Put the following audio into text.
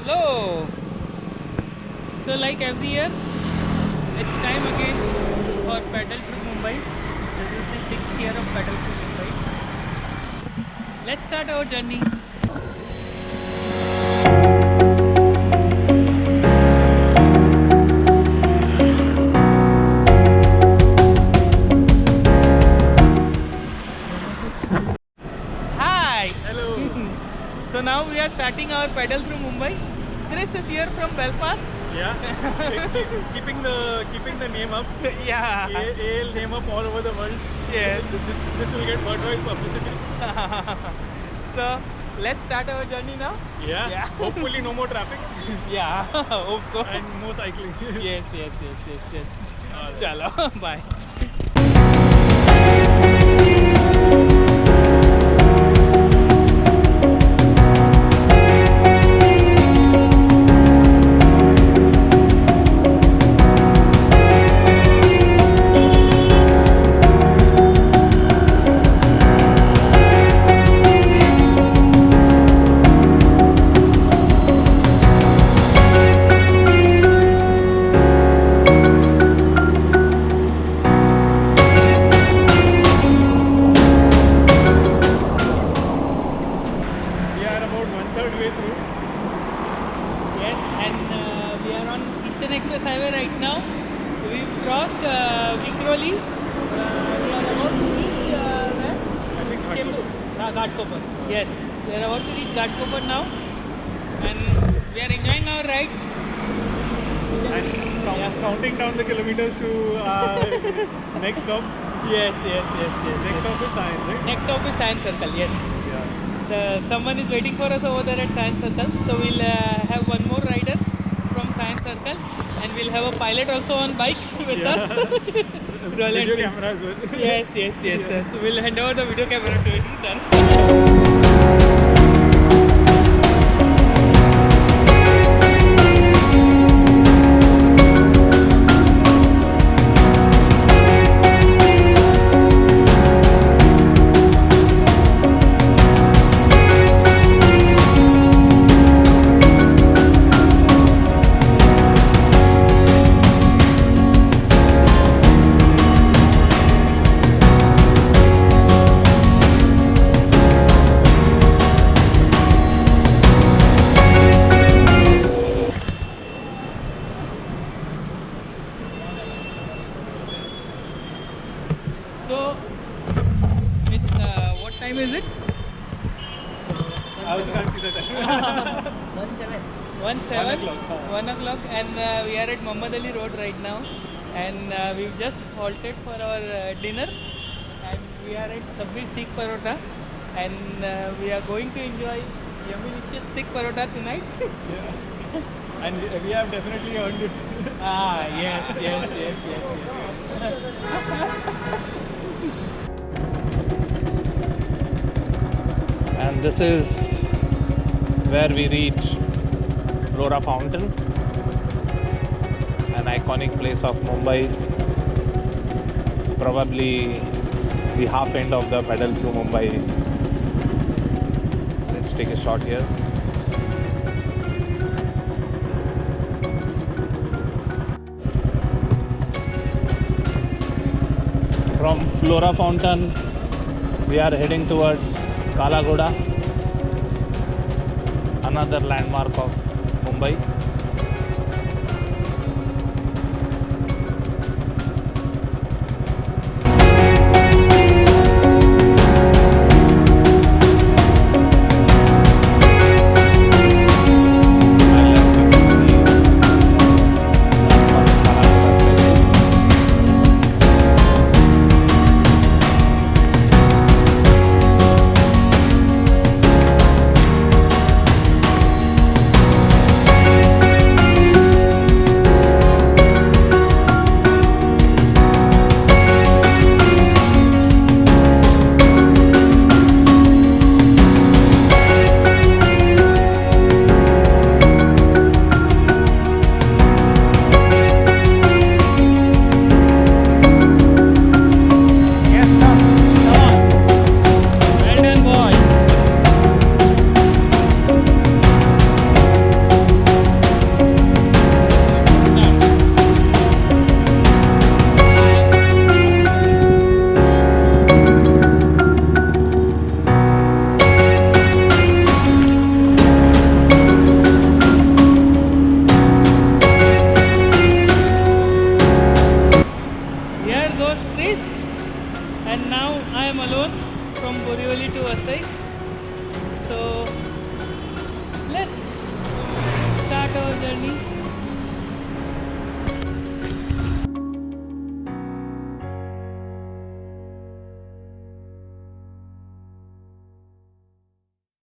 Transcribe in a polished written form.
Hello. So like every year, it's time again for Pedal Through Mumbai. This is the 6th year of Pedal Through Mumbai. Let's start our journey. Hi. Hello. So now we are starting our Pedal Through Mumbai. Chris is here from Belfast. Yeah. keeping the name up. Yeah. AL name up all over the world. Yes. This will get worldwide publicity. So let's start our journey now. Yeah. Hopefully no more traffic Yeah. Hope so. and more cycling. Yes. Alright. Chalo. Bye. We are about 1/3 way through. Yes, and we are on Eastern Express Highway right now. We've crossed Vikhroli. We are about to reach where? I think Chembur. Ghatkopar. Yes, we are about to reach Ghatkopar now, and we are enjoying our ride. And counting down the kilometers to next stop. Yes. Next stop is Thane, right? Next stop is Science Circle. Yes. Yeah. Someone is waiting for us over there at Science Circle, so we'll have one more rider from Science Circle, and we'll have a pilot also on bike with us. Roll and Video film. camera as well. Yes. So we'll hand over the video camera to him then. So, it's what time is it? I also can't see the time. 1:07. 1 o'clock. 1 o'clock, and we are at Muhammad Ali Road right now, and we've just halted for our dinner, and we are at Sabbir Sikh Parota, and we are going to enjoy yummy delicious Sikh Parota tonight. Yeah. And we have definitely earned it. Yes. And this is where we reach Flora Fountain, an iconic place of Mumbai, probably the half end of the Pedal Through Mumbai. Let's take a shot here. From Flora Fountain, we are heading towards Ghoda, another landmark of Mumbai. journey.